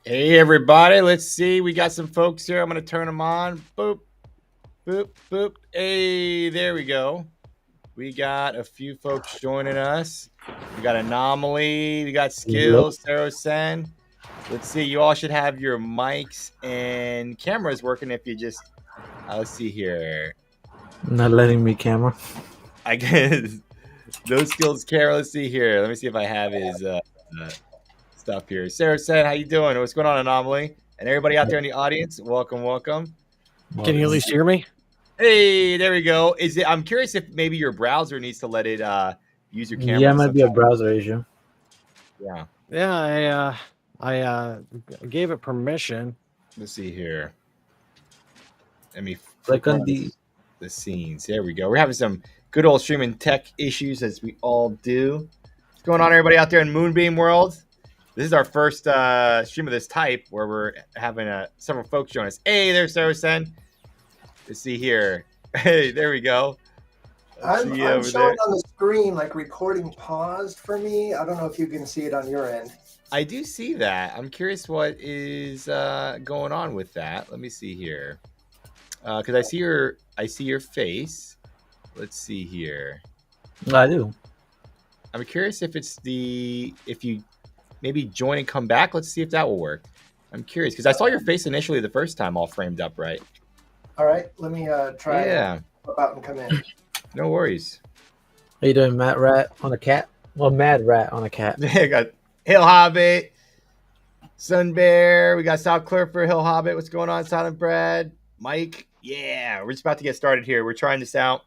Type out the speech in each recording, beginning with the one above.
Hey, everybody. Let's see. We got some folks here. I'm going to turn them on. Boop, boop, boop. Hey, there we go. We got a few folks joining us. We got Anomaly. We got Yep. Skills, Sen. Let's see. You all should have your mics and cameras working if you just. Let's see here. Not letting me camera. I guess those skills camera. Let's see here. Let me see if I have his stuff here. Sen, how you doing? What's going on, Anomaly? And everybody out there in the audience, welcome, welcome. Can you at least hear me? Hey, there we go. Is it? I'm curious if maybe your browser needs to let it use your camera. Yeah, it might be a browser issue. Yeah. Yeah, I gave it permission. Let's see here. Let me Click click on on the scenes. There we go. We're having some good old streaming tech issues as we all do. What's going on, everybody out there in Moonbeam world? This is our first stream of this type where we're having several folks join us. Hey, there's Sen. Let's see here. Hey, there we go. I'm showing on the screen like recording paused for me. I don't know if you can see it on your end. I do see that. I'm curious what is going on with that. Let me see here, because I see your face. Let's see here. I do. I'm curious if it's if you maybe join and come back. Let's see if that will work. I'm curious because I saw your face initially the first time, all framed up, right? All right, let me try. Yeah. Pop out and come in. No worries. Are you doing Mad Rat on a cat? Well, Mad Rat on a cat. I got Hill Hobbit, Sun Bear. We got South Clifford, Hill Hobbit. What's going on, Silent Brad? Mike. Yeah, we're just about to get started here. We're trying this out,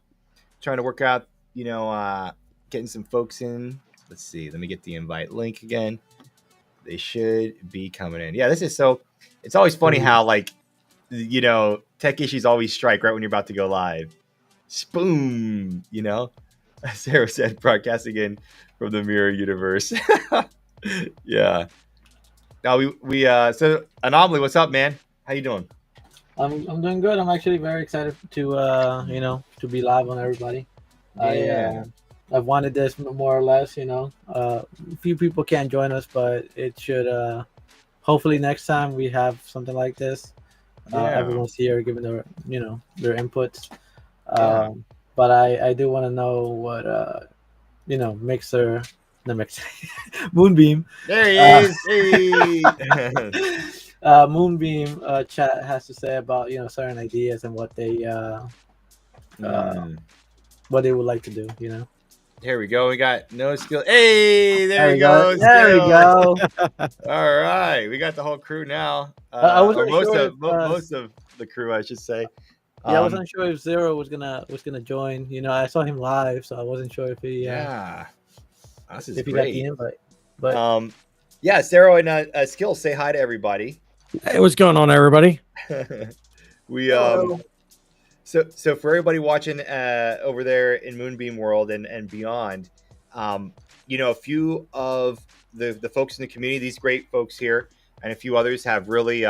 trying to work out, getting some folks in. Let's see. Let me get the invite link again. They should be coming in. Yeah, this is so. It's always funny how tech issues always strike right when you're about to go live. Boom, Sarah said, broadcasting in from the mirror universe. Yeah. Now we so Anomaly, what's up, man? How you doing? I'm doing good. I'm actually very excited to be live on everybody. Yeah. I've wanted this more or less. A few people can't join us, but it should. Hopefully next time we have something like this. Everyone's here giving their inputs. But I do want to know what Mixer, the Mixer, Moonbeam. There he is. Moonbeam chat has to say about certain ideas and what they would like to do. Here we go. We got no skill. Hey, there we go. There we go. All right, we got the whole crew now. Most of the crew, I should say. Yeah, I wasn't sure if Zero was gonna join. I saw him live, so I wasn't sure if he. This is if he great. got the invite. But Zero and Skill, say hi to everybody. Hey, what's going on, everybody? We So for everybody watching over there in Moonbeam World and beyond, a few of the folks in the community, these great folks here, and a few others have really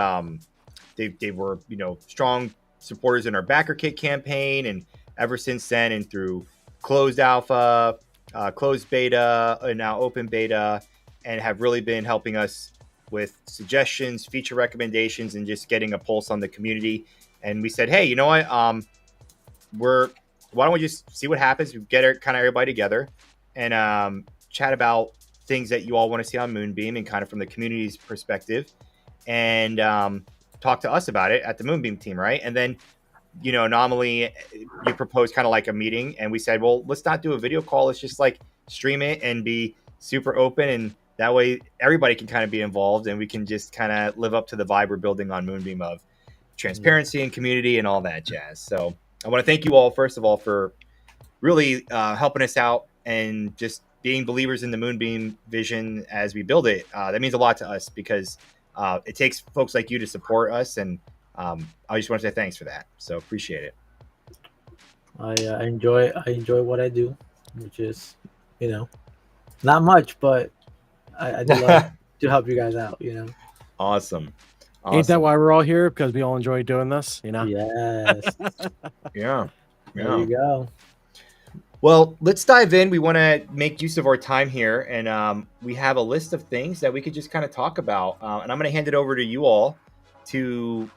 they were strong supporters in our backer kit campaign, and ever since then, and through closed alpha, closed beta, and now open beta, and have really been helping us with suggestions, feature recommendations, and just getting a pulse on the community. And we said, hey, you know what? Why don't we just see what happens? We get kind of everybody together and chat about things that you all want to see on Moonbeam and kind of from the community's perspective, and talk to us about it at the Moonbeam team, right? And then, Anomaly, you proposed kind of like a meeting, and we said, well, let's not do a video call. Let's just like stream it and be super open, and that way everybody can kind of be involved, and we can just kind of live up to the vibe we're building on Moonbeam of transparency and community and all that jazz. So I want to thank you all, first of all, for really helping us out and just being believers in the Moonbeam vision as we build it. That means a lot to us because it takes folks like you to support us, and I just want to say thanks for that. So appreciate it. I enjoy what I do, which is not much, but I do love to help you guys out. Awesome. Ain't that why we're all here? Because we all enjoy doing this, Yes. Yeah. There you go. Well, let's dive in. We want to make use of our time here, and we have a list of things that we could just kind of talk about. And I'm going to hand it over to you all to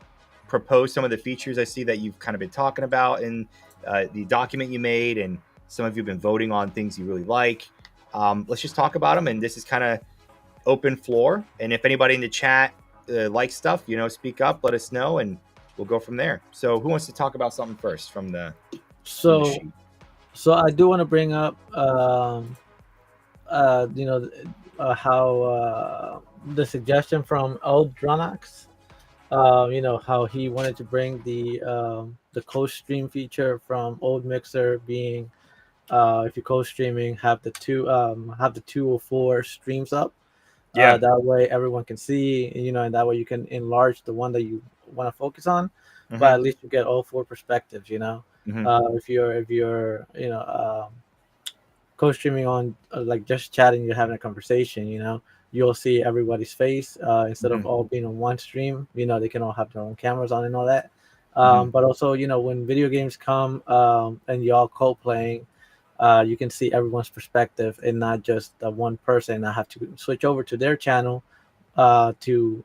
propose some of the features I see that you've kind of been talking about in the document you made, and some of you have been voting on things you really like. Let's just talk about them, and this is kind of open floor. And if anybody in the chat likes stuff, speak up, let us know, and we'll go from there. So, who wants to talk about something first from the sheet? So I do want to bring up, how the suggestion from Old Dronax, how he wanted to bring the co-stream feature from Old Mixer, being if you're co-streaming, have the 204 streams up. Yeah. That way everyone can see, and that way you can enlarge the one that you want to focus on, but at least you get all 4 perspectives. If you're co-streaming on like just chatting, you're having a conversation, you'll see everybody's face instead of all being on one stream. They can all have their own cameras on and all that. But also, when video games come and y'all co-playing, you can see everyone's perspective and not just the one person. I have to switch over to their channel to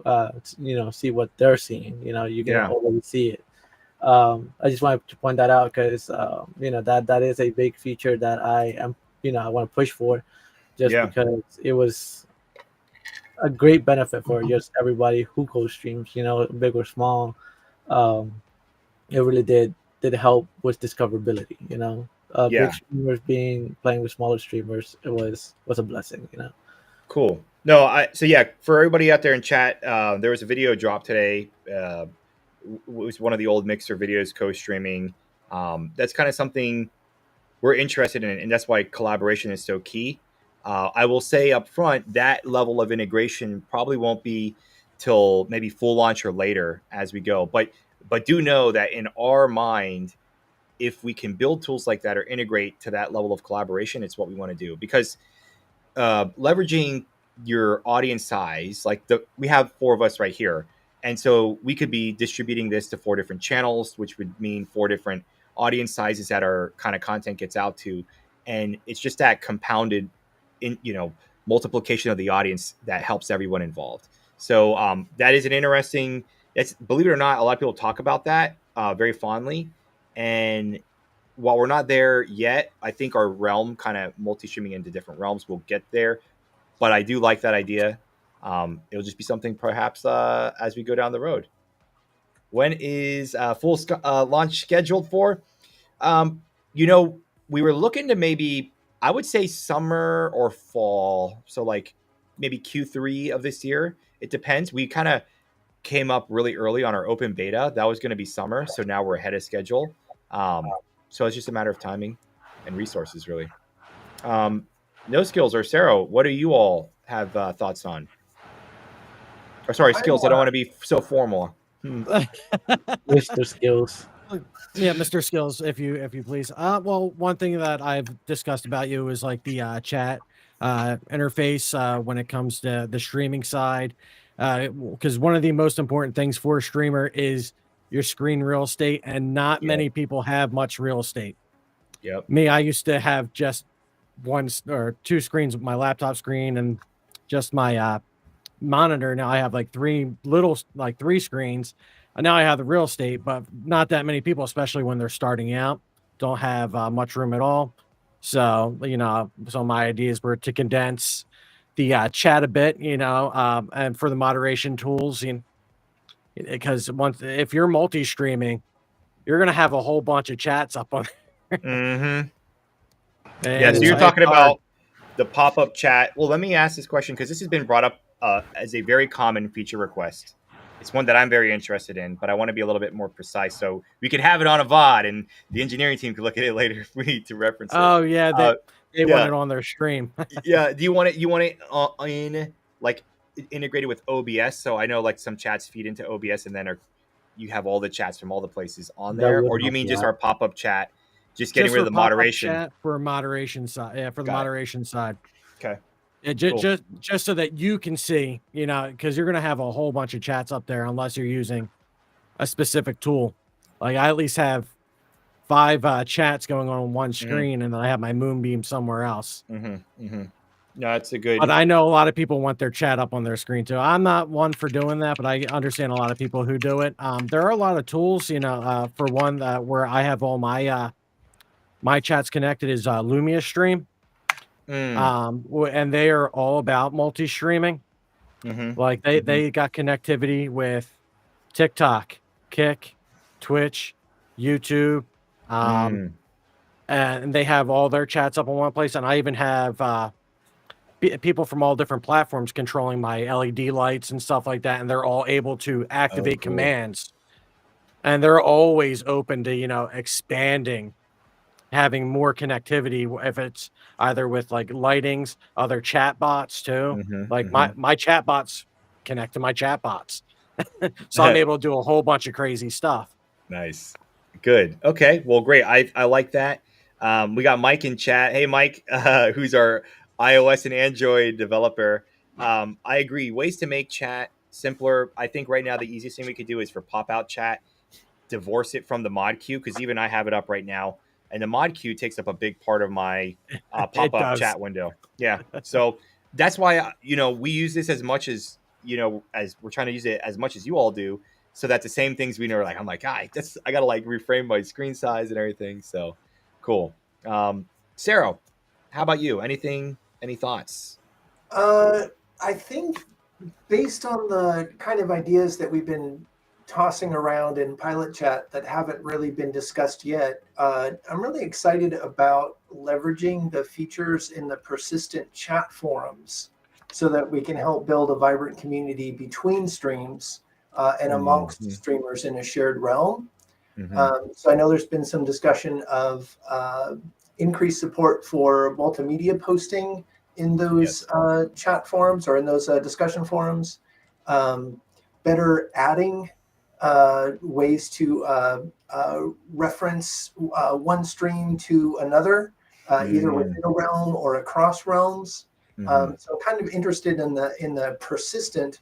see what they're seeing. You can already see it. I just wanted to point that out because that is a big feature that I want to push for, just because it was a great benefit for just everybody who co-streams, big or small. It really did help with discoverability. Big streamers playing with smaller streamers, it was a blessing. Cool. No, for everybody out there in chat, there was a video dropped today. It was one of the Old Mixer videos co-streaming. That's kind of something we're interested in, and that's why collaboration is so key. I will say up front, that level of integration probably won't be till maybe full launch or later as we go. But do know that in our mind, if we can build tools like that or integrate to that level of collaboration, it's what we want to do. Because leveraging your audience size, we have 4 of us right here. And so we could be distributing this to 4 different channels, which would mean 4 different audience sizes that our kind of content gets out to. And it's just that compounded multiplication of the audience that helps everyone involved. So that is an interesting, believe it or not, a lot of people talk about that very fondly. And while we're not there yet, I think our realm, kind of multi-streaming into different realms, will get there. But I do like that idea. It'll just be something perhaps as we go down the road. When is full launch scheduled for? We were looking to maybe, I would say summer or fall. So maybe Q3 of this year. It depends. We kind of came up really early on our open beta. That was going to be summer. So now we're ahead of schedule. So it's just a matter of timing and resources, really. No Skills or Sarah, what do you all have thoughts on? Or sorry, Skills. I don't want to be so formal. Mr. Skills. Yeah, Mr. Skills, if you please. Well, one thing that I've discussed about you is like the chat interface when it comes to the streaming side, because one of the most important things for a streamer is your screen real estate, and not many people have much real estate. Yep. Me, I used to have just 1 or 2 screens, my laptop screen and just my monitor. Now I have 3 screens. And now I have the real estate, but not that many people, especially when they're starting out, don't have much room at all. So, so my ideas were to condense the chat a bit, and for the moderation tools, because if you're multi-streaming, you're going to have a whole bunch of chats up on there. Mm-hmm. Yeah, so you're talking about the pop-up chat. Well, let me ask this question, because this has been brought up as a very common feature request. It's one that I'm very interested in, but I want to be a little bit more precise so we can have it on a VOD, and the engineering team can look at it later if we need to reference it. Oh, yeah. They want it on their stream. Yeah. Do you want it integrated with OBS? So I know some chats feed into OBS, and then you have all the chats from all the places on there. Or do you mean just our pop-up chat, just getting rid of the moderation? Chat for moderation side. Yeah, for the moderation side. Okay. Yeah, just so that you can see, because you're going to have a whole bunch of chats up there unless you're using a specific tool. I at least have 5 chats going on one screen, and then I have my Moonbeam somewhere else. No, that's a good. But I know a lot of people want their chat up on their screen too. I'm not one for doing that, but I understand a lot of people who do it. There are a lot of tools, you know, for one where I have all my my chats connected is Lumia.stream. And they are all about multi-streaming. Like they got connectivity with TikTok, Kick, Twitch, YouTube, and they have all their chats up in one place. And I even have people from all different platforms controlling my LED lights and stuff like that, and they're all able to activate commands. And they're always open to, you know, expanding, having more connectivity if it's either with like lightings, other chat bots too. Like my chat bots connect to my chat bots. So I'm able to do a whole bunch of crazy stuff. Nice. Good. Okay. Well, great. I like that. We got Mike in chat. Hey, Mike, who's our iOS and Android developer. I agree. Ways to make chat simpler. I think right now the easiest thing we could do is for pop-out chat, divorce it from the mod queue, because even I have it up right now. And the mod queue takes up a big part of my pop-up chat window. Yeah. So that's why, you know, we use this as much as, you know, as we're trying to use it as much as you all do. So that the same things we know, like, I'm like, I got to like reframe my screen size and everything. So cool. Sarah, how about you? Any thoughts? I think based on the kind of ideas that we've been tossing around in pilot chat that haven't really been discussed yet, I'm really excited about leveraging the features in the persistent chat forums so that we can help build a vibrant community between streams and amongst streamers in a shared realm. So I know there's been some discussion of increased support for multimedia posting in those chat forums or in those discussion forums, better adding ways to reference one stream to another, either within a realm or across realms. So kind of interested in the persistent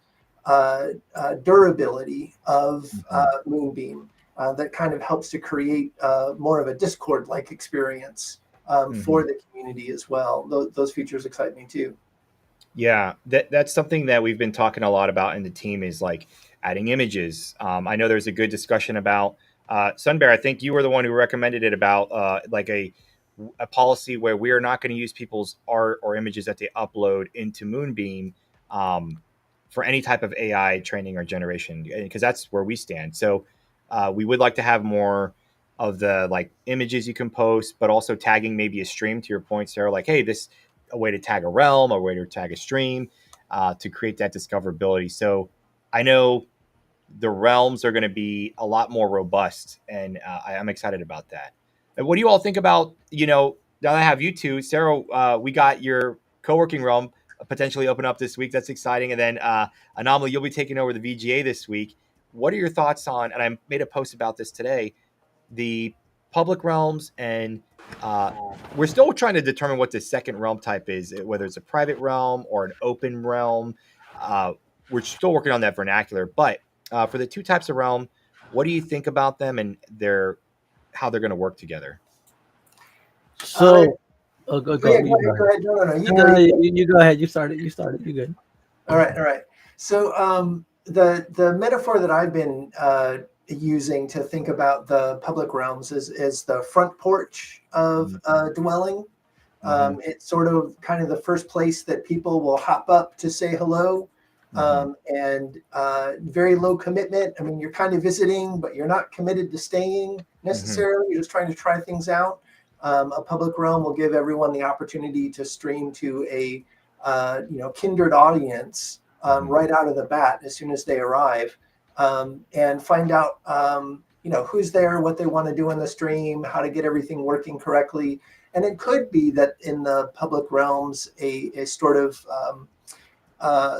durability of Moonbeam that kind of helps to create more of a Discord-like experience for the community as well. Those features excite me too. Yeah, that's something that we've been talking a lot about in the team is like adding images. I know there's a good discussion about Sunbear. I think you were the one who recommended it about like a policy where we are not going to use people's art or images that they upload into Moonbeam for any type of AI training or generation, because that's where we stand. So we would like to have more of the like images you can post, but also tagging maybe a stream, to your point, Sarah, like, hey, this a way to tag a realm, a way to tag a stream, to create that discoverability. So I know the realms are going to be a lot more robust, and I'm excited about that. And what do you all think about, you know, now that I have you two, Sarah, we got your co-working realm potentially open up this week. That's exciting. And then Anomaly, you'll be taking over the VGA this week. What are your thoughts on, and I made a post about this today, the public realms, and we're still trying to determine what the second realm type is, whether it's a private realm or an open realm. We're still working on that vernacular, but for the two types of realm, what do you think about them and how they're going to work together? So, go ahead. No, you go ahead. You started. You good. All right. So the metaphor that I've been using to think about the public realms is the front porch of dwelling. It's sort of kind of the first place that people will hop up to say hello, and very low commitment. I mean, you're kind of visiting, but you're not committed to staying necessarily. You're just trying to try things out. A public realm will give everyone the opportunity to stream to a kindred audience right out of the bat as soon as they arrive. And find out, who's there, what they want to do in the stream, how to get everything working correctly. And it could be that in the public realms, a sort of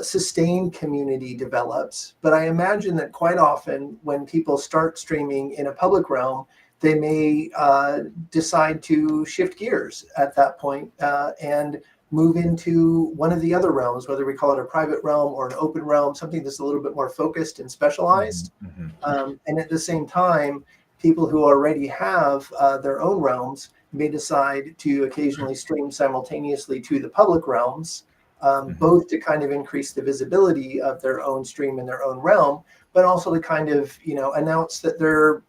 sustained community develops. But I imagine that quite often when people start streaming in a public realm, they may decide to shift gears at that point and move into one of the other realms, whether we call it a private realm or an open realm, something that's a little bit more focused and specialized. And at the same time, people who already have their own realms may decide to occasionally stream simultaneously to the public realms, both to kind of increase the visibility of their own stream in their own realm, but also to kind of, announce that they're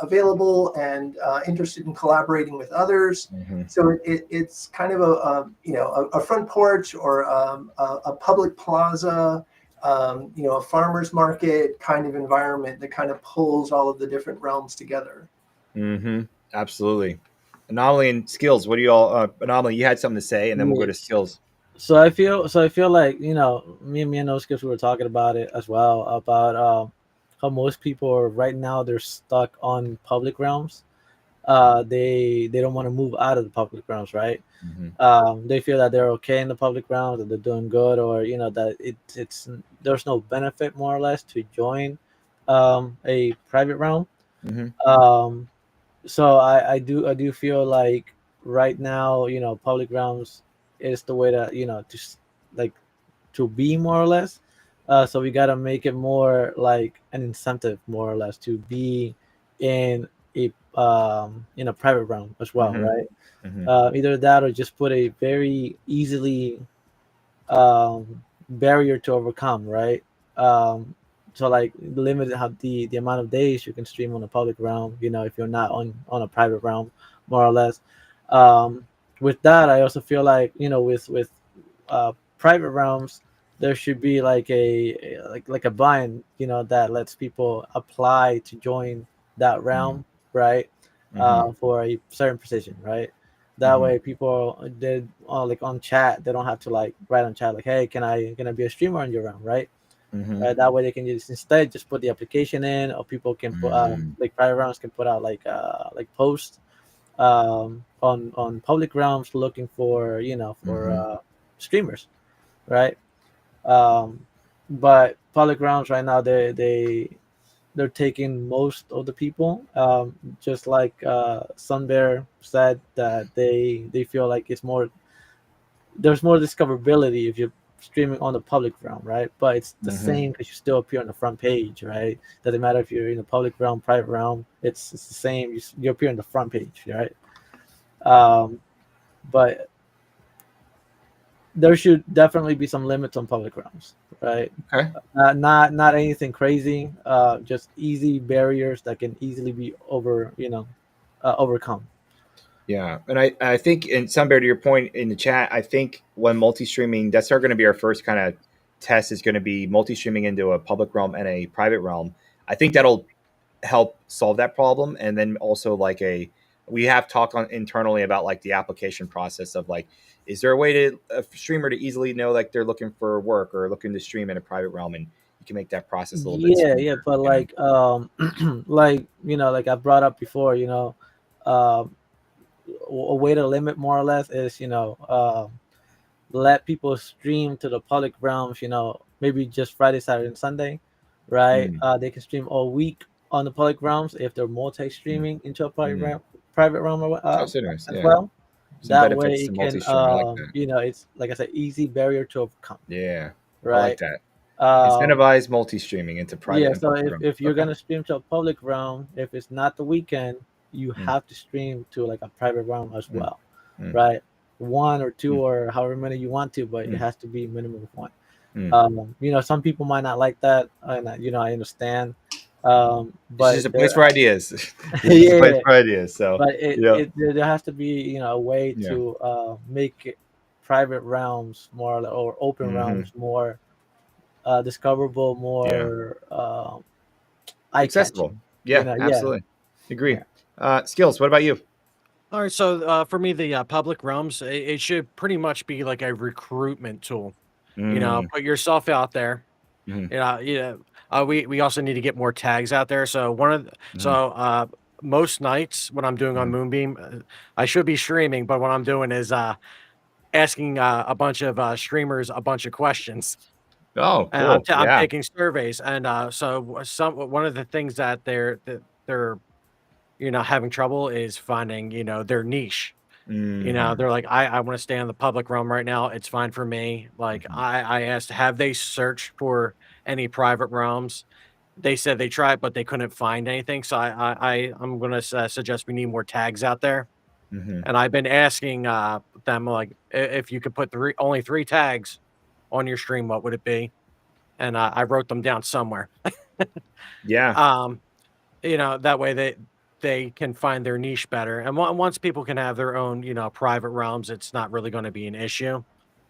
available and interested in collaborating with others. So it's kind of a front porch or a public plaza, a farmer's market kind of environment that kind of pulls all of the different realms together. Absolutely. Anomaly and Skills. What do you all? Anomaly, you had something to say, and then we'll go to Skills. So I feel like, me and those Skips, we were talking about it as well, about how most people are right now, they're stuck on public realms. They don't want to move out of the public realms, right? They feel that they're okay in the public realms, that they're doing good, or that it's there's no benefit, more or less, to join a private realm. Um, so I do feel like right now, public realms is the way to, like, to be, more or less. So we got to make it more like an incentive, more or less, to be in a private realm as well, right? Either that, or just put a very easily barrier to overcome, right? So, like, limit how the amount of days you can stream on a public realm, if you're not on a private realm, more or less. With that, I also feel like, with private realms, there should be like a bind, that lets people apply to join that realm, right? For a certain position, right? That way, people, they, like, on chat, they don't have to, like, write on chat like, "Hey, can I be a streamer on your realm?" Right? That way, they can just put the application in, or people can put like, private realms can put out like posts on public realms looking for, streamers, right? But public realms right now, they're taking most of the people. Just like Sunbear said, that they feel like there's more discoverability if you're streaming on the public realm, right? But it's the same, because you still appear on the front page, right? Doesn't matter if you're in the public realm, private realm. It's the same. You appear on the front page, right? But there should definitely be some limits on public realms, right? Okay. Not anything crazy. Just easy barriers that can easily be overcome. Yeah, and I think, and Sunbear, to your point in the chat, I think when multi-streaming, that's going to be our first kind of test, is going to be multi-streaming into a public realm and a private realm. I think that'll help solve that problem. And then also, like, we have talked on internally about, like, the application process of, like, is there a way to a streamer to easily know, like, they're looking for work or looking to stream in a private realm, and you can make that process a little bit smoother, Yeah, but like, like, like I brought up before, um a way to limit, more or less, is, let people stream to the public realms, maybe just Friday, Saturday, and Sunday, right? They can stream all week on the public realms if they're multi-streaming into a private realm, That's interesting. as Yeah. well. Some That way, benefits to it can, multi-streaming. I like that. it's, like I said, easy barrier to overcome, Yeah, I like right? that. Um, Incentivize multi-streaming into private yeah. and So public if, realms. if you're Okay. gonna stream to a public realm, if it's not the weekend, you have to stream to, like, a private realm as well, right? One or two, or however many you want to, but it has to be minimum of one. Some people might not like that, and I understand. It's But just a place for ideas. It's just a yeah, place for ideas. So, but yeah. there has to be, a way Yeah. to make private realms more, or open realms more discoverable, more eye Accessible. catching. Yeah, Yeah. absolutely. Agree. Yeah. Skills, what about you? All right, so for me, the public realms, it should pretty much be like a recruitment tool. Put yourself out there. We also need to get more tags out there. So most nights when I'm doing on Moonbeam, I should be streaming, but what I'm doing is asking a bunch of streamers a bunch of questions. Oh, And cool. I'm Yeah. taking surveys, and one of the things that they're having trouble is finding their niche. They're like, I want to stay in the public realm right now. It's fine for me. Like, I asked, have they searched for any private realms? they said they tried, but they couldn't find anything. So I'm going to suggest we need more tags out there. Mm-hmm. And I've been asking them, like, if you could put only 3 tags on your stream, what would it be? And I wrote them down somewhere. Yeah. That way they can find their niche better. And once people can have their own, private realms, it's not really going to be an issue.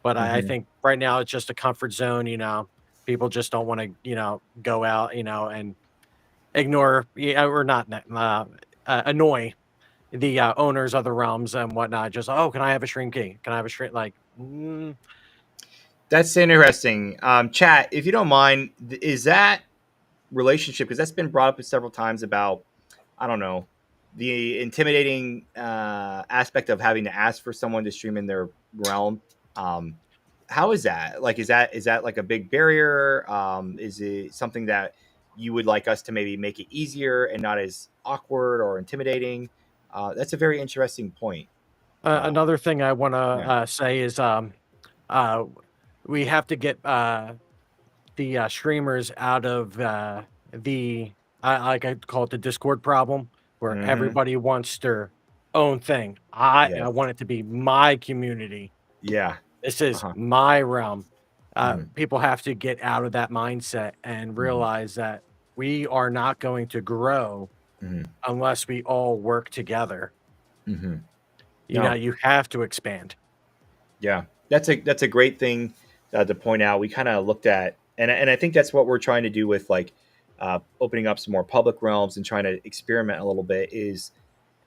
But I Mm-hmm. think right now it's just a comfort zone. People just don't want to, go out, and ignore, or not, annoy the owners of the realms and whatnot. Just, oh, can I have a stream key? Can I have a stream? Like, That's interesting. Chat, if you don't mind, is that relationship, because that's been brought up several times about, I don't know, the intimidating aspect of having to ask for someone to stream in their realm. Um, how is that? Like, is that like a big barrier? Is it something that you would like us to maybe make it easier and not as awkward or intimidating? That's a very interesting point. another thing I want Yeah. to say is we have to get the streamers out of the like I call it the Discord problem, where Mm-hmm. everybody wants their own thing. I Yes. want it to be my community. Yeah. This is Uh-huh. my realm. Mhm. People have to get out of that mindset and realize that we are not going to grow Mhm. unless we all work together. Mm-hmm. You have to expand. Yeah, that's a great thing to point out. We kind of looked at, and I think that's what we're trying to do with like opening up some more public realms and trying to experiment a little bit, is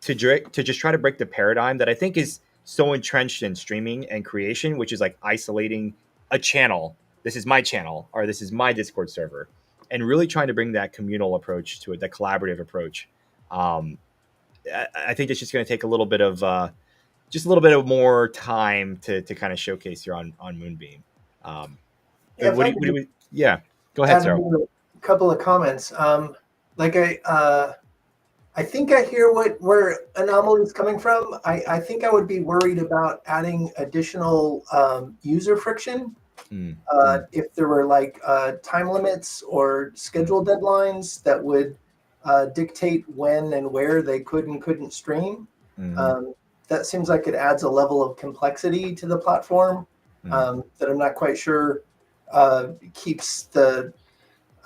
to just try to break the paradigm that I think is so entrenched in streaming and creation, which is like isolating a channel. This is my channel, or this is my Discord server, and really trying to bring that communal approach to it, that collaborative approach. Um, I think it's just going to take a little bit of just a little bit of more time to kind of showcase here on Moonbeam. Yeah, if I What do could we? Yeah, go ahead, add Sarah. a couple of comments. Like I think I hear where Anomaly is coming from. I think I would be worried about adding additional user friction. Mm, If there were like time limits or schedule deadlines that would dictate when and where they could and couldn't stream. mm, That seems like it adds a level of complexity to the platform mm, that I'm not quite sure keeps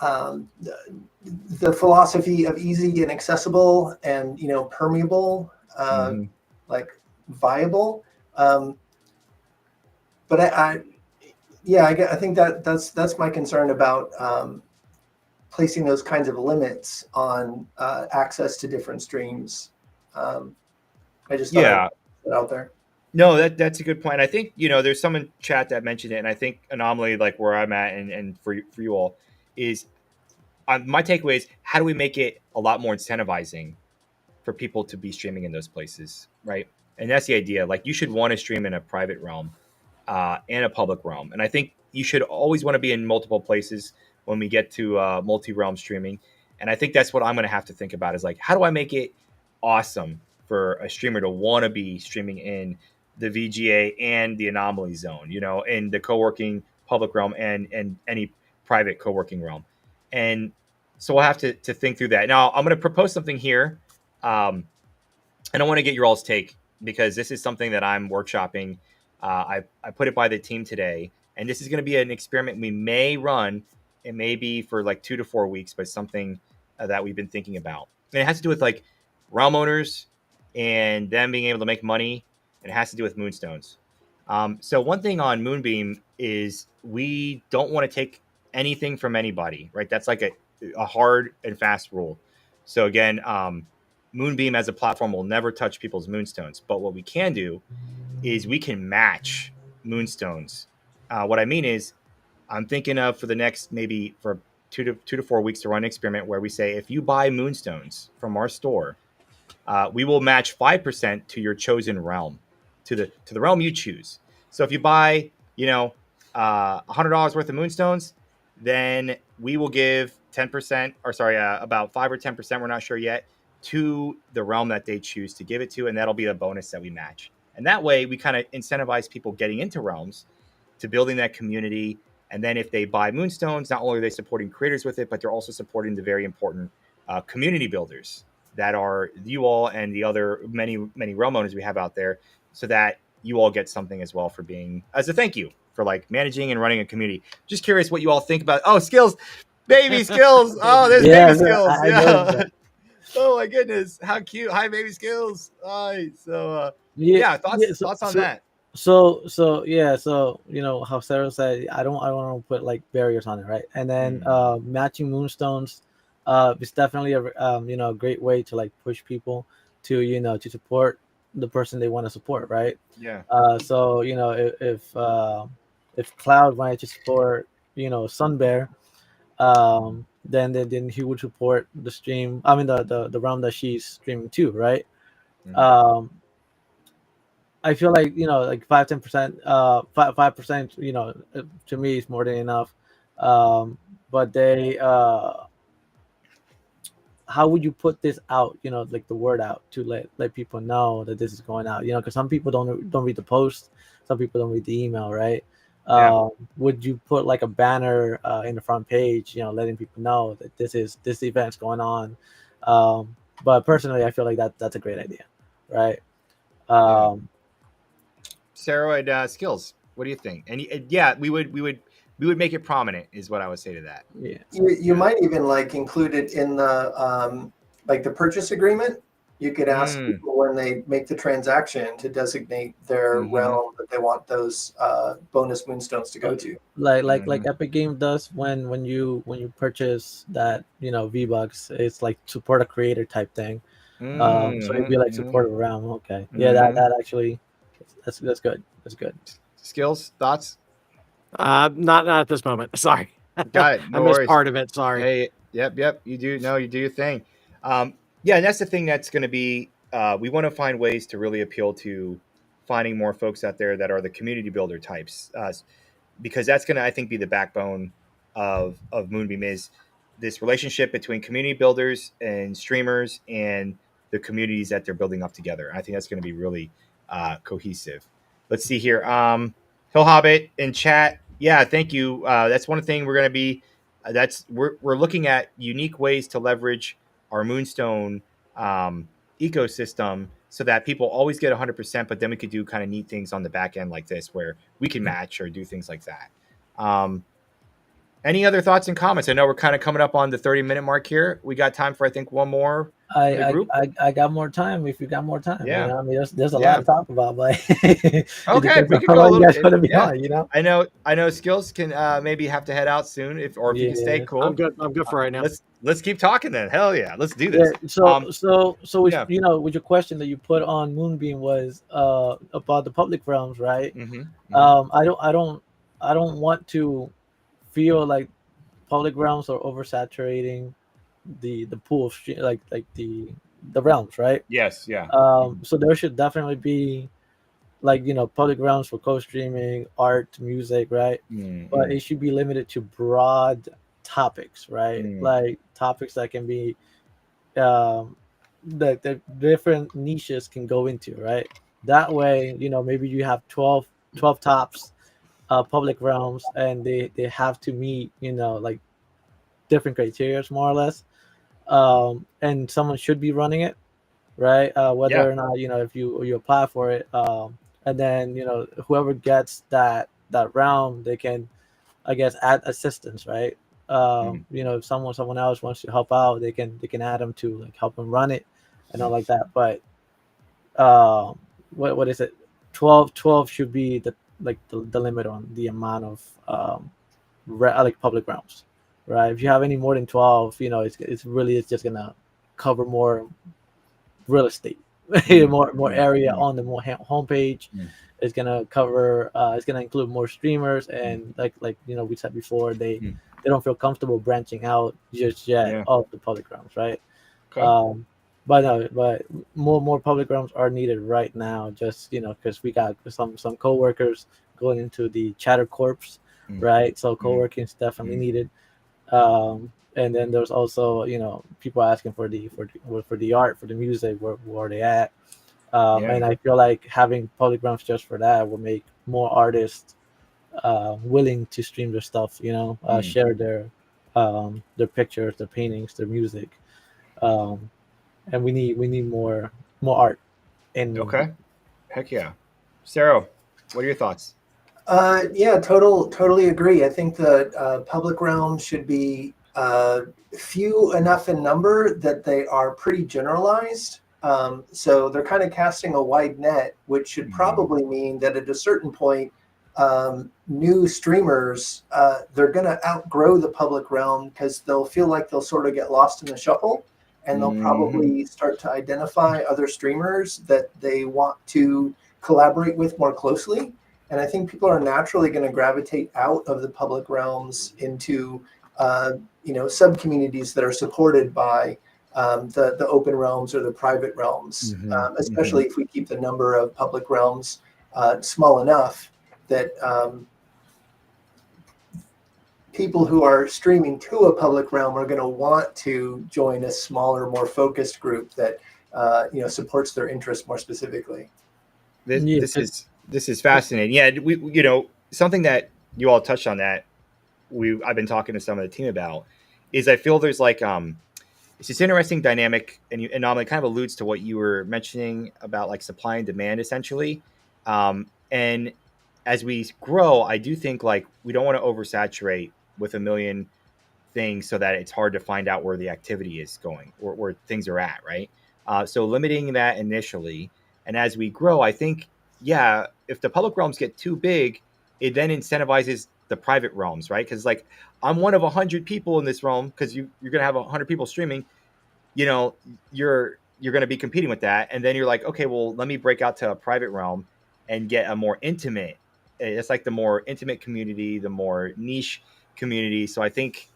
um, the philosophy of easy and accessible and permeable mm, like viable. But I think that's my concern about placing those kinds of limits on access to different streams. I just thought I'd yeah. put it out there. No, that's a good point. I think there's some in chat that mentioned it, and I think Anomaly, like where I'm at, and for you all, is my takeaway is how do we make it a lot more incentivizing for people to be streaming in those places, right? And that's the idea. Like you should want to stream in a private realm and a public realm, and I think you should always want to be in multiple places when we get to multi-realm streaming. And I think that's what I'm going to have to think about is like, how do I make it awesome for a streamer to want to be streaming in the VGA and the anomaly zone, in the co-working public realm and any private co-working realm. And so we'll have to think through that. Now I'm going to propose something here. And I want to get your all's take because this is something that I'm workshopping. I put it by the team today, and this is going to be an experiment we may run. It may be for like 2 to 4 weeks, but something that we've been thinking about. And it has to do with like realm owners and them being able to make money, and it has to do with moonstones. So one thing on Moonbeam is we don't want to take anything from anybody, right? That's like a hard and fast rule. So again, Moonbeam as a platform will never touch people's moonstones. But what we can do is we can match moonstones. What I mean is, I'm thinking of for the next maybe for 2 to 4 weeks to run an experiment where we say if you buy moonstones from our store, we will match 5% to your chosen realm, to the realm you choose. So if you buy, $100 worth of moonstones, then we will give 10%, or sorry, about 5 or 10%, we're not sure yet, to the realm that they choose to give it to, and that'll be the bonus that we match. And that way, we kind of incentivize people getting into realms, to building that community, And then if they buy Moonstones, not only are they supporting creators with it, but they're also supporting the very important community builders that are you all and the other many realm owners we have out there, so that you all get something as well for being as a thank you for like managing and running a community. Just curious what you all think about. Oh, skills, baby skills. Oh, there's Yeah, baby skills. I noticed Yeah. that. Oh my goodness, how cute! Hi, baby skills. Hi. So, Yeah, yeah, yeah. thoughts on that. So yeah, so how Sarah said, I don't want to put like barriers on it, right? And then matching moonstones, is definitely a a great way to like push people to to support the person they want to support, right? Yeah. So if Cloud wanted to support Sun Bear, then he would support the stream. I mean the round that she's streaming too, right? Mhm. Um, I feel like like 5-10%, 5%, to me is more than enough. But how would you put this out? Like the word out to let people know that this is going out. Because some people don't read the post, some people don't read the email, right? Yeah. Would you put like a banner in the front page, letting people know that this event's going on? But personally, I feel like that's a great idea, right? Yeah. Um, Sarah and skills. What do you think? And yeah, we would make it prominent, is what I would say to that. yeah. You might even like include it in the like the purchase agreement. You could ask Mm. people when they make the transaction to designate their Mhm. realm that they want those bonus moonstones to go to. Like Epic Game does when you purchase that V-Bucks, it's like support a creator type thing. So it'd be like support a realm. Okay, yeah, that actually that's good. That's good. Skills, thoughts? Not at this moment. Sorry. Got it. I No missed worries. part of it. Sorry. Hey, yep. You do your thing. Yeah, and that's the thing that's going to be. We want to find ways to really appeal to finding more folks out there that are the community builder types, because that's going to, I think, be the backbone of Moonbeam, is this relationship between community builders and streamers and the communities that they're building up together. I think that's going to be really cohesive. Let's see here. Hill Hobbit in chat. Yeah, thank you. That's one thing we're going to be. We're looking at unique ways to leverage our Moonstone ecosystem so that people always get 100%, but then we could do kind of neat things on the back end like this where we can match or do things like that. Any other thoughts and comments? I know we're kind of coming up on the 30-minute mark here. We got time for, I think, one more for the group. I got more time if you got more time. Yeah. I mean, there's a lot to talk about, but okay, we could how go a long little you guys bit. gonna be Yeah. on? I know skills can maybe have to head out soon, if you can stay. Cool. I'm good for right now. Let's keep talking then. Hell yeah, let's do this. Yeah, so with your question that you put on Moonbeam was about the public realms, right? I don't want to feel like public realms are oversaturating the pool of like the realms, right? Yes, yeah. So there should definitely be like public realms for co-streaming, art, music, right? But it should be limited to broad topics, right? Like topics that can be the different niches can go into, right? That way, maybe you have 12 tops public realms, and they have to meet like different criteria more or less, and someone should be running it, right? Whether or not if you apply for it, and then whoever gets that round, they can, I guess, add assistance, right? If someone else wants to help out, they can add them to like help them run it and all like that. But what is it? 12 should be the limit on the amount of like public realms, right? If you have any more than 12, it's just gonna cover more real estate, more area on the homepage. It's gonna cover. It's gonna include more streamers, and like we said before, they don't feel comfortable branching out just yet of the public realms, right? Okay. But more public realms are needed right now, just because we got some coworkers going into the Chatter Corps, right? So co-working is definitely needed. And then there's also people asking for the art, for the music, where are they at? And I feel like having public realms just for that will make more artists willing to stream their stuff, share their pictures, their paintings, their music. um, and we need more art in Moonbeam. Okay. Heck yeah. Sarah, what are your thoughts? Yeah, totally agree. I think the public realms should be few enough in number that they are pretty generalized. So they're kind of casting a wide net, which should probably mean that at a certain point, new streamers, they're going to outgrow the public realm because they'll feel like they'll sort of get lost in the shuffle, and they'll probably start to identify other streamers that they want to collaborate with more closely. And I think people are naturally going to gravitate out of the public realms into, sub communities that are supported by the open realms or the private realms, especially if we keep the number of public realms small enough that people who are streaming to a public realm are going to want to join a smaller, more focused group that supports their interests more specifically. This is fascinating. Yeah, we something that you all touched on that I've been talking to some of the team about is I feel there's like it's this interesting dynamic, and it kind of alludes to what you were mentioning about like supply and demand essentially. And as we grow, I do think like we don't want to oversaturate with a million things so that it's hard to find out where the activity is going or where things are at, right? So limiting that initially, and as we grow, I think, yeah, if the public realms get too big, it then incentivizes the private realms, right? Because like I'm one of 100 people in this realm, because you're gonna have 100 people streaming, you're going to be competing with that, and then you're like, okay, well, let me break out to a private realm and get a more intimate. It's like the more intimate community, the more niche community. So I think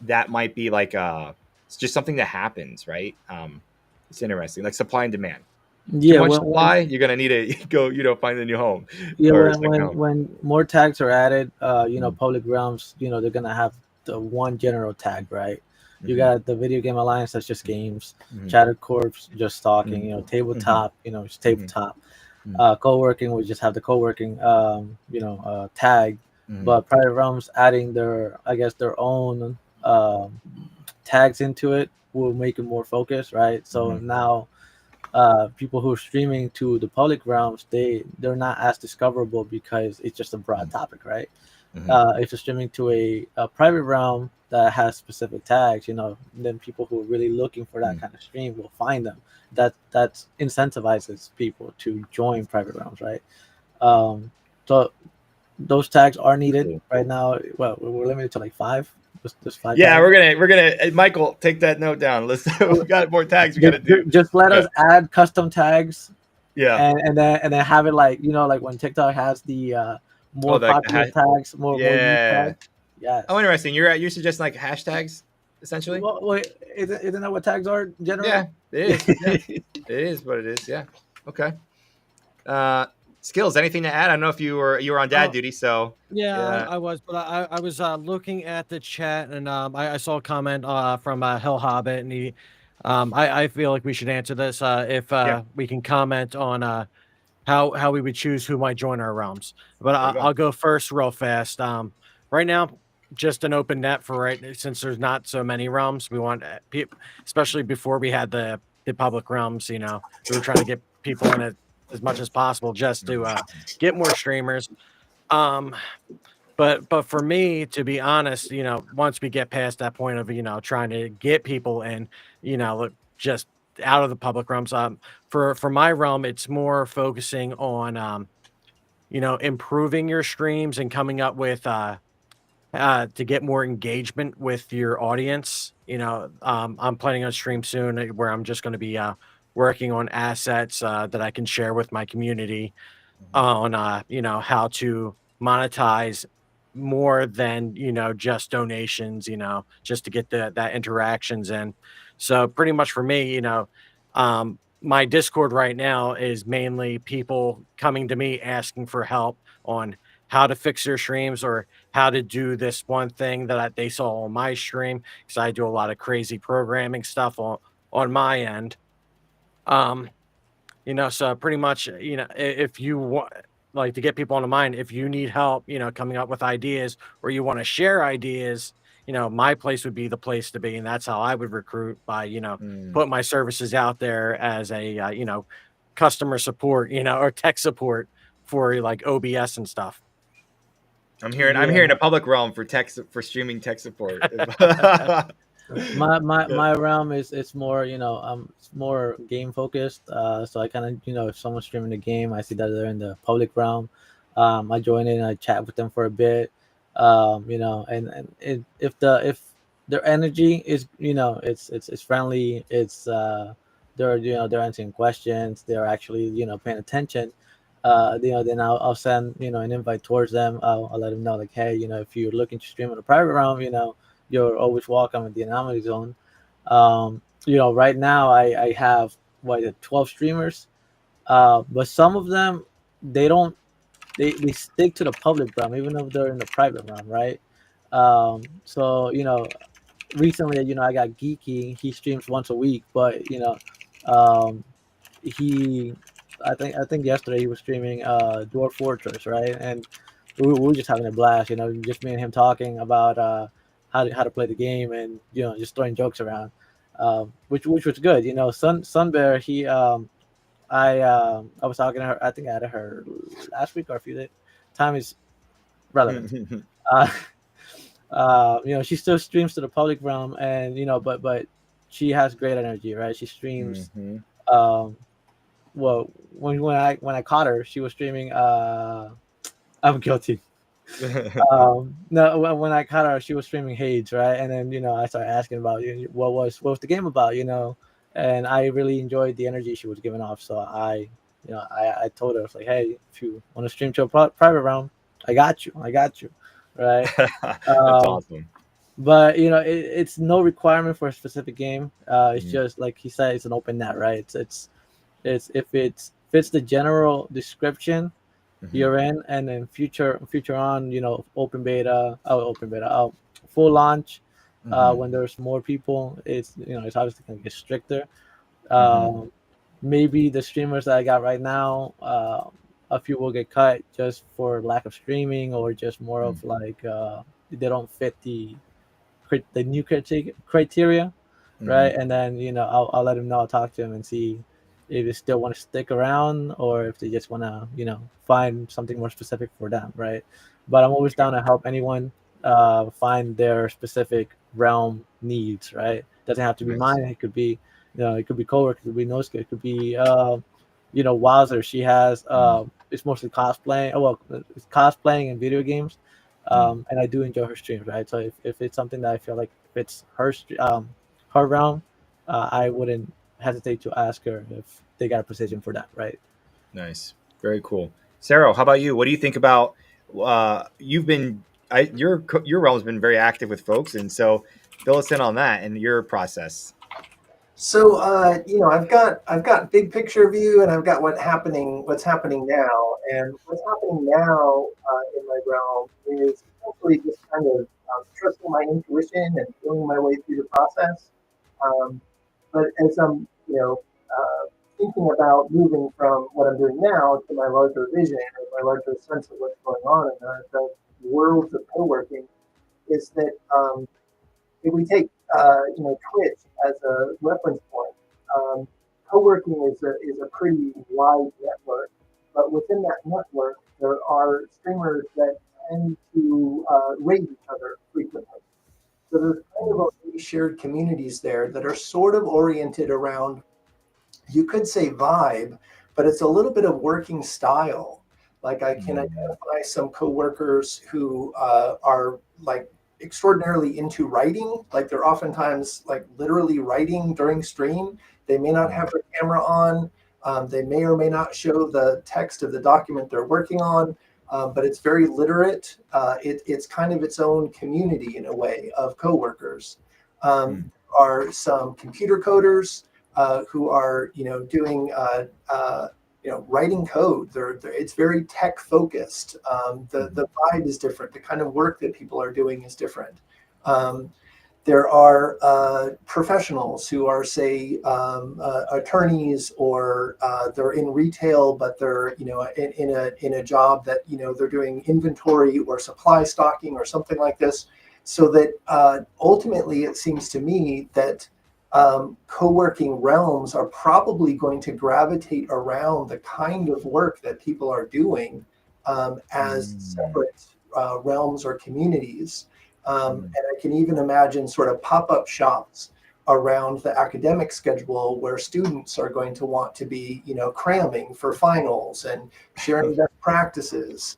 that might be like it's just something that happens, right? It's interesting, like supply and demand. Too Yeah, much when supply, you're gonna need to go, find a new home yeah or a when second when home. when more tags are added, Mhm. public realms, they're gonna have the one general tag, right? You Mhm. got the video game alliance, that's just games. Mhm. Shattered Corpse, just talking. Mhm. Mhm. Tabletop, just Mhm. tabletop. Mhm. Co-working, we just have the co-working tag. Mhm. But private realms adding their, I guess, their own tags into it will make it more focused, right? So Mhm. now people who are streaming to the public realms, they're not as discoverable because it's just a broad topic, right? Mhm. If you're streaming to a private realm that has specific tags, then people who are really looking for that Mhm. kind of stream will find them. That incentivizes people to join private realms, right? So those tags are needed Cool. right now. Well, we're limited to like five. Just five Yeah, tags. we're gonna Michael, take that note down. Let's we got more tags we gotta do. Just let Yeah. us add custom tags, Yeah. and then have it like, like when TikTok has the Oh, more like popular tags, more used yeah. tags. Yes. Oh, interesting. You're suggesting like hashtags, essentially. Well, wait, isn't that what tags are generally? Yeah, it is. Yeah, it is what it is. Yeah. Okay. Skills. Anything to add? I don't know if you were on dad Oh, duty, so yeah, yeah. I was, but I was looking at the chat, and I saw a comment from Hell Hobbit, and I feel like we should answer this if Yeah. we can comment on how we would choose who might join our realms. But There you go. I'll go first real fast. Right now, just an open net for right, since there's not so many realms. We want especially before we had the public realms. We were trying to get people in it as much as possible just to get more streamers. Um, but for me, to be honest, once we get past that point of trying to get people in, just out of the public realms, for my realm, it's more focusing on improving your streams and coming up with to get more engagement with your audience. I'm planning on a stream soon where I'm just going to be working on assets that I can share with my community on how to monetize more than just donations, just to get that interactions in. So pretty much for me, my Discord right now is mainly people coming to me asking for help on how to fix their streams or how to do this one thing that they saw on my stream, because I do a lot of crazy programming stuff on my end. So pretty much, if you want, like to get people on the mind, if you need help, coming up with ideas, or you want to share ideas, my place would be the place to be. And that's how I would recruit, by, put my services out there as a, customer support, or tech support for like OBS and stuff. I'm hearing a public realm for streaming tech support. My realm is it's more it's more game focused. So I kind of if someone's streaming a game, I see that they're in the public realm. I join in and I chat with them for a bit. If their energy is it's friendly, it's they're answering questions, they're actually paying attention. Then I'll send an invite towards them. I'll let them know, like, hey, if you're looking to stream in a private realm, you're always welcome in the anomaly zone. Right now I have 12 streamers, but some of them they don't they stick to the public realm even if they're in the private realm, right? So recently I got Geeky. He streams once a week, but um, he I think yesterday he was streaming Dwarf Fortress, right? And we were just having a blast, just me and him talking about how to play the game, and just throwing jokes around, which was good. Sunbear, he I was talking to her. I think I had her last week or a few days. Time is relevant. She still streams to the public realm, and but she has great energy, right? She streams. Well, when I caught her, she was streaming. I'm guilty. No, when I caught her, she was streaming Hades, right? And then I started asking about what was the game about, and I really enjoyed the energy she was giving off. So I told her, I was like, hey, if you want to stream to a private realm, I got you, right? That's awesome. But it's no requirement for a specific game. It's just like he said, it's an open net, right? It's if it fits the general description, you're in, and then future on, open beta, full launch, when there's more people, it's it's obviously gonna get stricter. Maybe the streamers that I got right now, a few will get cut just for lack of streaming, or just more of like they don't fit the new criteria, right? And then I'll let them know. I'll talk to them and see if they still want to stick around, or if they just want to find something more specific for them, right? But I'm always down to help anyone find their specific realm needs, right? Doesn't have to be mine. It could be it could be coworker, it could be Nosuke, it could be Wowzer. She has it's mostly cosplaying. Well, it's cosplaying and video games. And I do enjoy her streams, right? So if it's something that I feel like fits her realm, I wouldn't hesitate to ask her if they got a position for that, right? Nice, very cool. Sarah, how about you? What do you think about? You've been your realm's been very active with folks, and so fill us in on that and your process. So I've got big picture view, and I've got what's happening now. And what's happening now in my realm is essentially just kind of trusting my intuition and feeling my way through the process. But as I'm thinking about moving from what I'm doing now to my larger vision, or my larger sense of what's going on in the worlds of co-working, is that if we take Twitch as a reference point, co-working is a pretty wide network, but within that network there are streamers that tend to raid each other frequently. So there's kind of already shared communities there that are sort of oriented around, you could say, vibe, but it's a little bit of working style. Like I can identify some coworkers who are like extraordinarily into writing. Like they're oftentimes like literally writing during stream. They may not have their camera on. They may or may not show the text of the document they're working on, but it's very literate. It's kind of its own community in a way of coworkers. Are some computer coders who are doing writing code. It's very tech focused. The vibe is different. The kind of work that people are doing is different. There are professionals who are, say, attorneys, or they're in retail, but they're in a job that they're doing inventory or supply stocking or something like this. So that ultimately, it seems to me that co-working realms are probably going to gravitate around the kind of work that people are doing as separate realms or communities. And I can even imagine sort of pop-up shops around the academic schedule where students are going to want to be, cramming for finals and sharing best practices.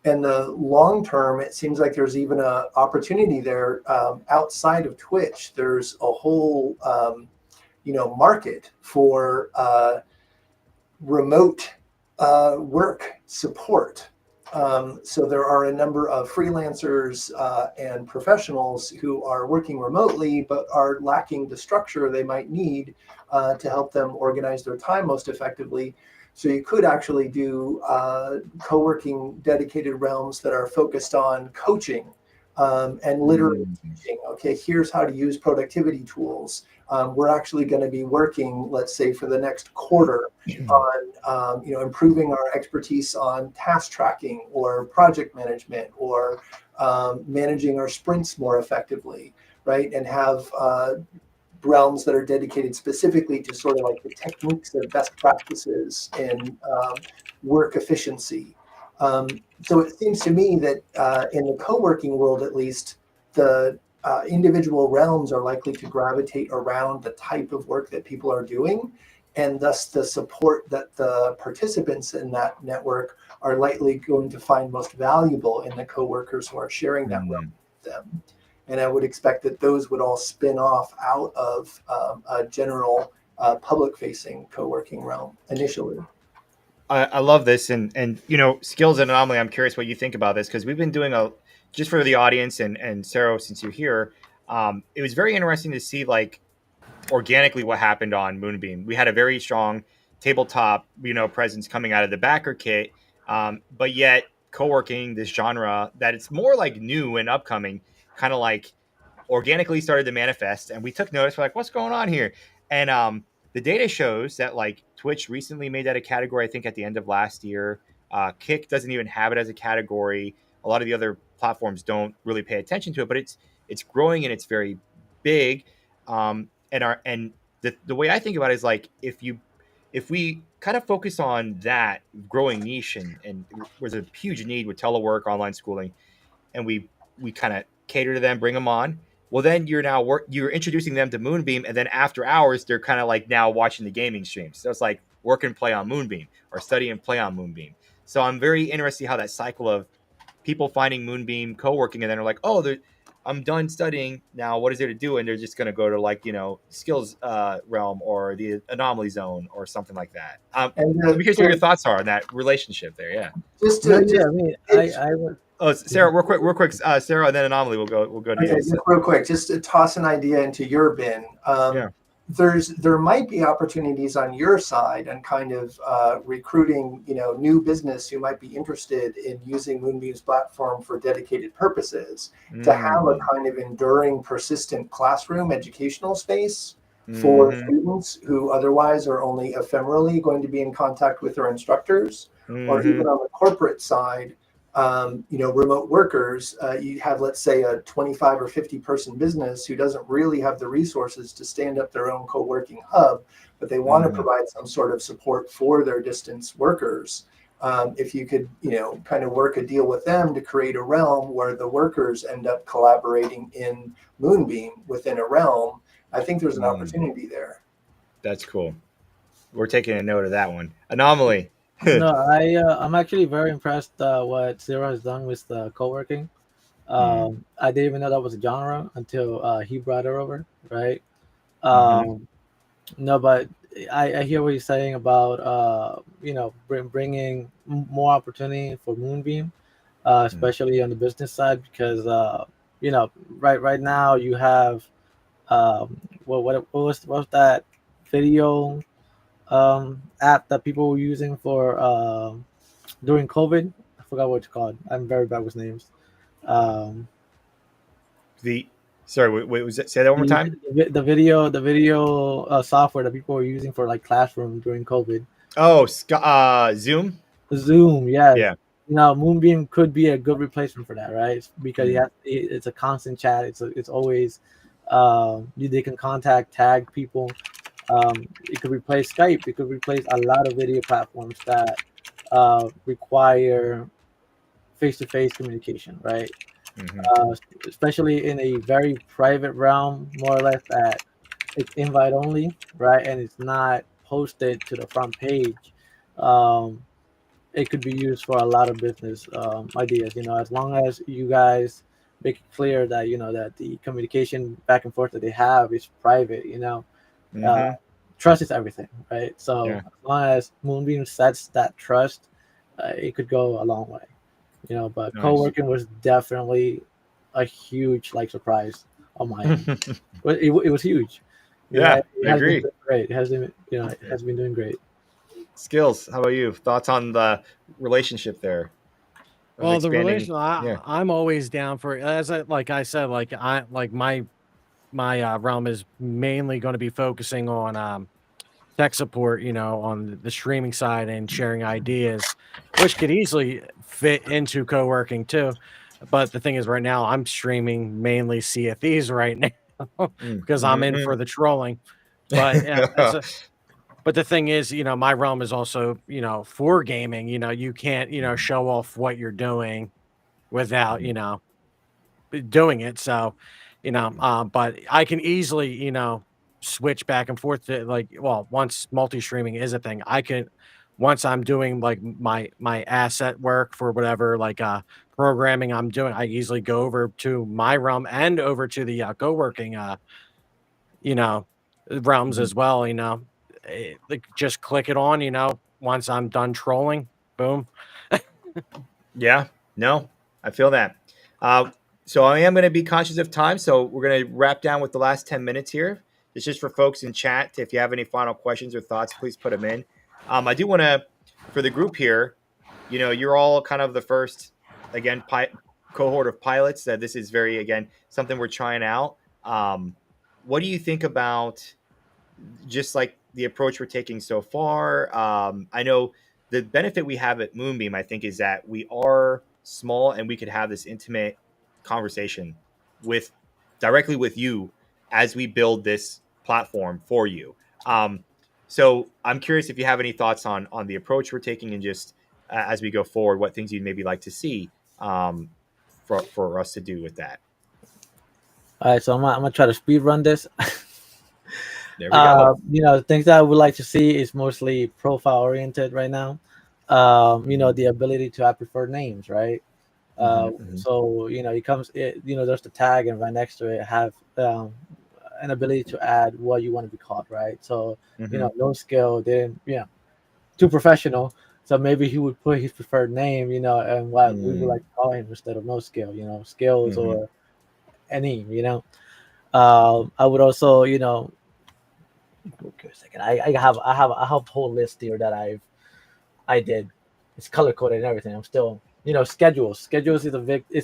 And the long term, it seems like there's even an opportunity there outside of Twitch. There's a whole, market for remote work support. So there are a number of freelancers and professionals who are working remotely, but are lacking the structure they might need to help them organize their time most effectively. So you could actually do co-working dedicated realms that are focused on coaching and literally teaching. Okay, here's how to use productivity tools. We're actually going to be working, let's say, for the next quarter on improving our expertise on task tracking or project management, or managing our sprints more effectively, right? And have realms that are dedicated specifically to sort of like the techniques of best practices and work efficiency. So it seems to me that in the co-working world, at least, the individual realms are likely to gravitate around the type of work that people are doing, and thus the support that the participants in that network are likely going to find most valuable in the co-workers who are sharing that realm with them. And I would expect that those would all spin off out of a general public-facing co-working realm initially. I love this, and Skills and Anomaly. I'm curious what you think about this, because we've been doing just for the audience, and Sarah, since you're here, it was very interesting to see like organically what happened on Moonbeam. We had a very strong tabletop presence coming out of the backer kit, but yet co-working, this genre that it's more like new and upcoming, kind of like organically started to manifest, and we took notice. We're like, what's going on here? And the data shows that like Twitch recently made that a category, I think at the end of last year. Kick doesn't even have it as a category. A lot of the other platforms don't really pay attention to it, but it's growing and it's very big. And the way I think about it is like, if we kind of focus on that growing niche, and there's a huge need with telework, online schooling, and we kind of cater to them, bring them on. Well, then you're introducing them to Moonbeam, and then after hours, they're kind of like now watching the gaming streams. So it's like work and play on Moonbeam, or study and play on Moonbeam. So I'm very interested how that cycle of people finding Moonbeam co-working, and then they're like, oh, I'm done studying now. What is there to do? And they're just going to go to like skills realm or the anomaly zone or something like that. And I'm curious what your thoughts are on that relationship there. Yeah. I would. Oh, Sarah, real quick, Sarah, and then Anomaly. We'll go to okay, you. just real quick, just to toss an idea into your bin. Yeah. There might be opportunities on your side and kind of recruiting, new business who might be interested in using Moonbeam's platform for dedicated purposes, to have a kind of enduring, persistent classroom educational space for students who otherwise are only ephemerally going to be in contact with their instructors, or even on the corporate side. Remote workers, you have, let's say, a 25 or 50 person business who doesn't really have the resources to stand up their own co-working hub, but they want to provide some sort of support for their distance workers. If you could, kind of work a deal with them to create a realm where the workers end up collaborating in Moonbeam within a realm, I think there's an opportunity there. That's cool. We're taking a note of that one. Anomaly. No, I'm actually very impressed what Zero has done with the co-working. I didn't even know that was a genre until he brought it over, right? No, but I hear what he's saying about bringing more opportunity for Moonbeam, especially on the business side, because right now you have what was that video app that people were using for during COVID? I forgot what it's called. I'm very bad with names. The Sorry, wait, was it? Say that one more time. The video software that people were using for like classroom during COVID. Oh, Zoom. Zoom, yes. Yeah. Moonbeam could be a good replacement for that, right? Because it's a constant chat. It's always they can contact, tag people. It could replace Skype. It could replace a lot of video platforms that require face-to-face communication, right? Especially in a very private realm, more or less, that it's invite only, right? And it's not posted to the front page. It could be used for a lot of business ideas. As long as you guys make it clear that that the communication back and forth that they have is private. Trust is everything, right? So as long as Moonbeam sets that trust, it could go a long way. But co-working was definitely a huge surprise on my end. It was huge. I has agree. been great. It has been it has been doing great. Skills, how about you? Thoughts on the relationship there? Well, the relation, I'm always down for, as I said, my realm is mainly going to be focusing on tech support, on the streaming side and sharing ideas, which could easily fit into co-working too. But the thing is, right now I'm streaming mainly CFEs right now because I'm in for the trolling. But but the thing is, my realm is also, for gaming. You can't, show off what you're doing without, doing it. So, but I can easily, switch back and forth to once multi-streaming is a thing, once I'm doing my asset work for whatever programming I'm doing, I easily go over to my realm and over to the co-working realms as well. Just click it on, once I'm done trolling, boom. Yeah, no, I feel that. So I am going to be conscious of time. So we're going to wrap down with the last 10 minutes here. It's just for folks in chat. If you have any final questions or thoughts, please put them in. I do want to, for the group here, you're all kind of the first, again, cohort of pilots. That this is very, again, something we're trying out. What do you think about just like the approach we're taking so far? I know the benefit we have at Moonbeam, I think, is that we are small and we could have this intimate conversation with directly with you as we build this platform for you. So I'm curious if you have any thoughts on the approach we're taking and just as we go forward, what things you'd maybe like to see for us to do with that. All right, so I'm gonna try to speed run this. There we go. Things that I would like to see is mostly profile oriented right now. The ability to have preferred names, right? So it comes, there's the tag, and right next to it have an ability to add what you want to be called, right? So no skill, then too professional. So maybe he would put his preferred name, and what we would like to call him instead of no skill, skills or any, I would also, okay, a second. I have a whole list here that I did. It's color coded and everything. I'm still, schedules. Schedules is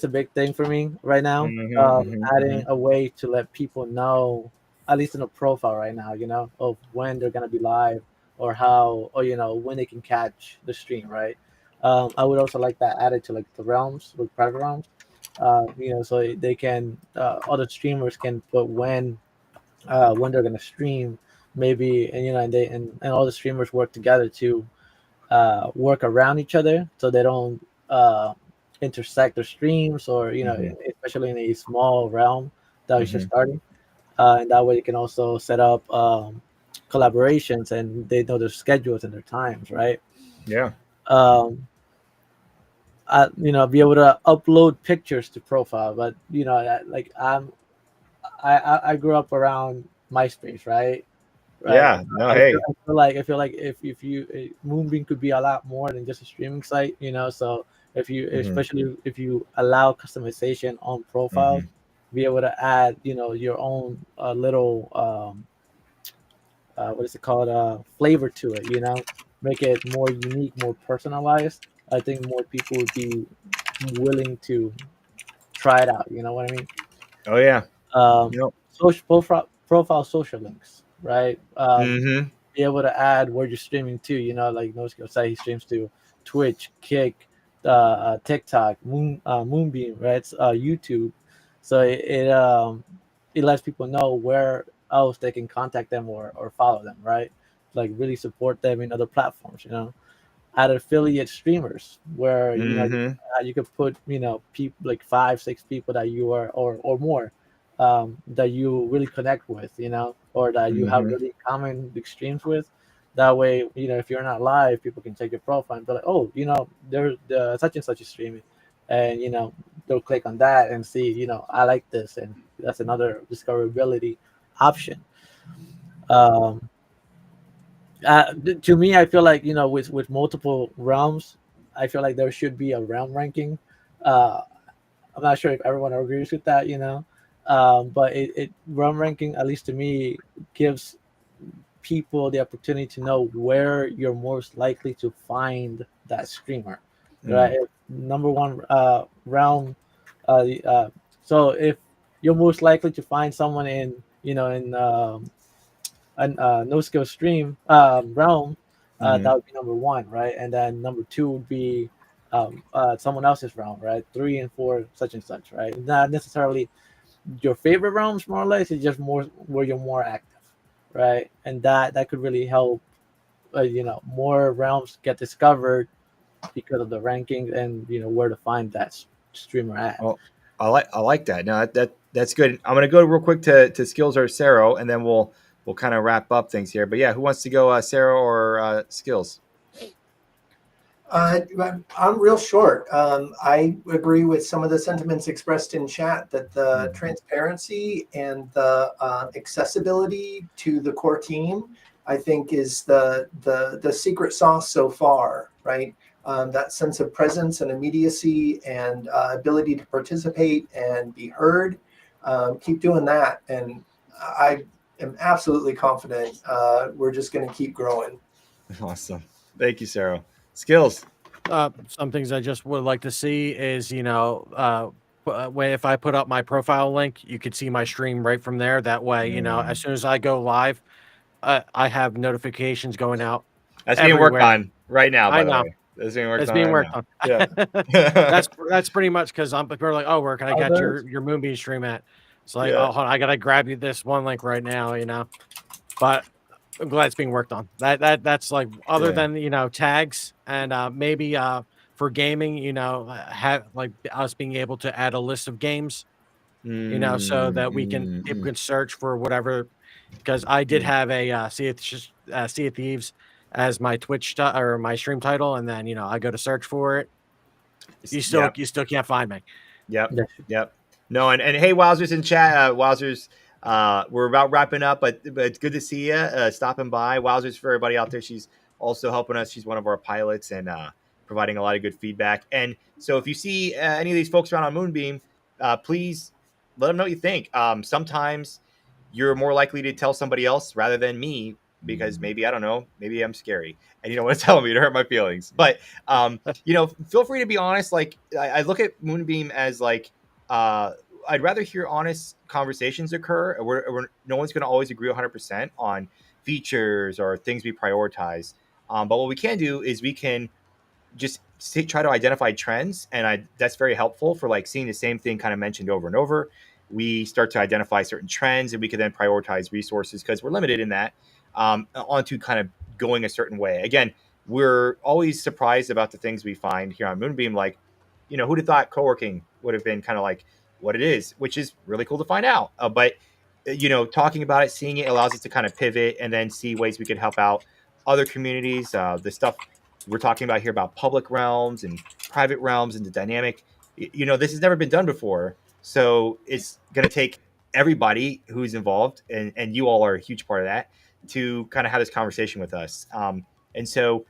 a big thing for me right now. Adding a way to let people know, at least in a profile right now, of when they're gonna be live or how, or when they can catch the stream, right? I would also like that added to the realms, with private realms. So they can, other streamers can put when they're gonna stream, maybe, and and all the streamers work together to work around each other so they don't intersect their streams, or especially in a small realm that is just starting, and that way you can also set up collaborations and they know their schedules and their times, right? Be able to upload pictures to profile, but I grew up around MySpace, right? Yeah. No. I feel like if you Moonbeam could be a lot more than just a streaming site, So if you, especially if you allow customization on profiles, be able to add, your own little what is it called, flavor to it, make it more unique, more personalized. I think more people would be willing to try it out. You know what I mean? Oh yeah, Yep. social profile social links, right? Mm-hmm. Be able to add where you're streaming to. Like no skill say he streams to Twitch, Kick, TikTok, Moonbeam, right? It's, YouTube. So it lets people know where else they can contact them or follow them, right? Like really support them in other platforms. Add affiliate streamers where Mm-hmm. you could put people like 5 6 people that you are or more that you really connect with, or that you have Mm-hmm. really common extremes with. That way, if you're not live, people can take your profile and be like, oh, there's such and such is streaming, and they'll click on that and see, I like this, and that's another discoverability option. um to me, I feel like with multiple realms, I feel like there should be a realm ranking. uh I'm not sure if everyone agrees with that, but it realm ranking, at least to me, gives people the opportunity to know where you're most likely to find that streamer, right? If number one realm, the so if you're most likely to find someone in no skill stream realm, Mm-hmm. that would be number one, right? And then number two would be someone else's realm, right? Three and four, such and such, right? Not necessarily your favorite realms, more or less. It's just more where you're more active, right? And that could really help. More realms get discovered because of the rankings and where to find that streamer at. Oh, I like that. No, that's good. I'm gonna go real quick to skills or Sarah, and then we'll kind of wrap up things here. But yeah, who wants to go, Sarah or skills? Uh, I'm real short. I agree with some of the sentiments expressed in chat that the transparency and the accessibility to the core team, I think, is the secret sauce so far, right? That sense of presence and immediacy and ability to participate and be heard. Keep doing that, and I am absolutely confident we're just going to keep growing. Awesome. Thank you, Sarah. Skills. Some things I just would like to see is, way if I put up my profile link, you could see my stream right from there. That way, as soon as I go live, I have notifications going out That's being worked everywhere. on right now, I by the know way. That's being worked it's on being right worked now. on. Yeah. That's pretty much because I'm people are like, oh, where can I get Others, your Moonbeam stream at? It's like, Yeah. oh, hold on, I gotta grab you this one link right now. But I'm glad it's being worked on. That's like other Yeah. than tags and maybe for gaming, have like us being able to add a list of games, so that we can people Mm. can search for whatever. Because I did Yeah. have a Sea of Thieves as my or my stream title, and then I go to search for it. Yep. You still can't find me. Yep. yes. Yep. No, and hey, Wowzers in chat. Wowzers, we're about wrapping up, but it's good to see you stopping by. Wowzers for everybody out there. She's also helping us. She's one of our pilots and providing a lot of good feedback. And so if you see any of these folks around on Moonbeam, please let them know what you think. Sometimes you're more likely to tell somebody else rather than me because maybe I don't know, maybe I'm scary and you don't want to tell me to hurt my feelings. But feel free to be honest. Like I look at Moonbeam as like uh, I'd rather hear honest conversations occur where no one's going to always agree 100% on features or things we prioritize. But what we can do is we can just try to identify trends, and that's very helpful for like seeing the same thing kind of mentioned over and over. We start to identify certain trends, and we can then prioritize resources because we're limited in that onto kind of going a certain way. Again, we're always surprised about the things we find here on Moonbeam. Like, who'd have thought co-working would have been kind of like what it is, which is really cool to find out. But talking about it, seeing it allows us to kind of pivot and then see ways we could help out other communities. The stuff we're talking about here about public realms and private realms and the dynamic, this has never been done before. So it's going to take everybody who's involved, and you all are a huge part of that, to kind of have this conversation with us. And so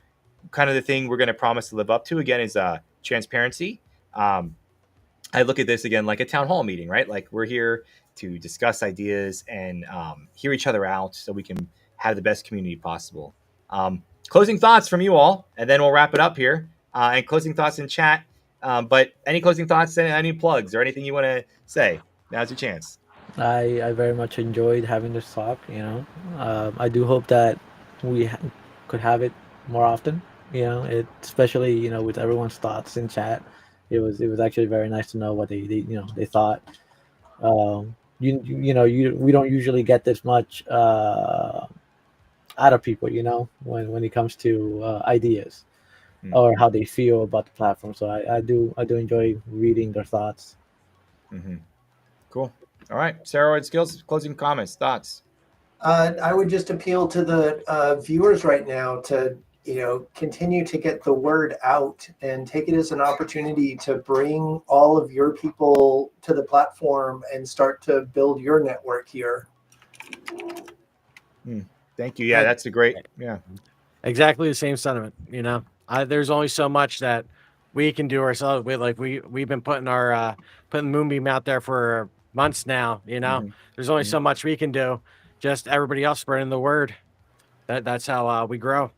kind of the thing we're going to promise to live up to again is transparency. I look at this again like a town hall meeting, right? Like we're here to discuss ideas and hear each other out so we can have the best community possible. Closing thoughts from you all, and then we'll wrap it up here. And closing thoughts in chat. But any closing thoughts, any plugs, or anything you want to say? Now's your chance. I very much enjoyed having this talk. I do hope that could have it more often. Especially with everyone's thoughts in chat. It was actually very nice to know what they thought. We don't usually get this much out of people. When it comes to ideas or how they feel about the platform. So I do enjoy reading their thoughts. Mm-hmm. Cool. All right, Steroid Skills, closing comments, thoughts. I would just appeal to the viewers right now to continue to get the word out and take it as an opportunity to bring all of your people to the platform and start to build your network here. Thank you. Yeah, that's a great. Yeah, exactly the same sentiment. There's only so much that we can do ourselves. We've been putting Moonbeam out there for months now. There's only so much we can do. Just everybody else spreading the word. That's how we grow.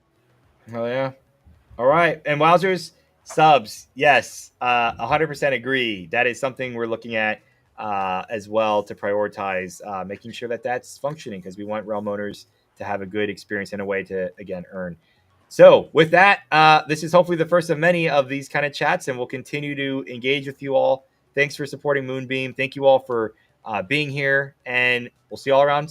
Hell yeah. All right, and Wowzers subs, yes, 100% agree. That is something we're looking at as well to prioritize, making sure that that's functioning because we want realm owners to have a good experience and a way to again earn. So with that, this is hopefully the first of many of these kind of chats, and we'll continue to engage with you all. Thanks for supporting Moonbeam. Thank you all for being here, and we'll see you all around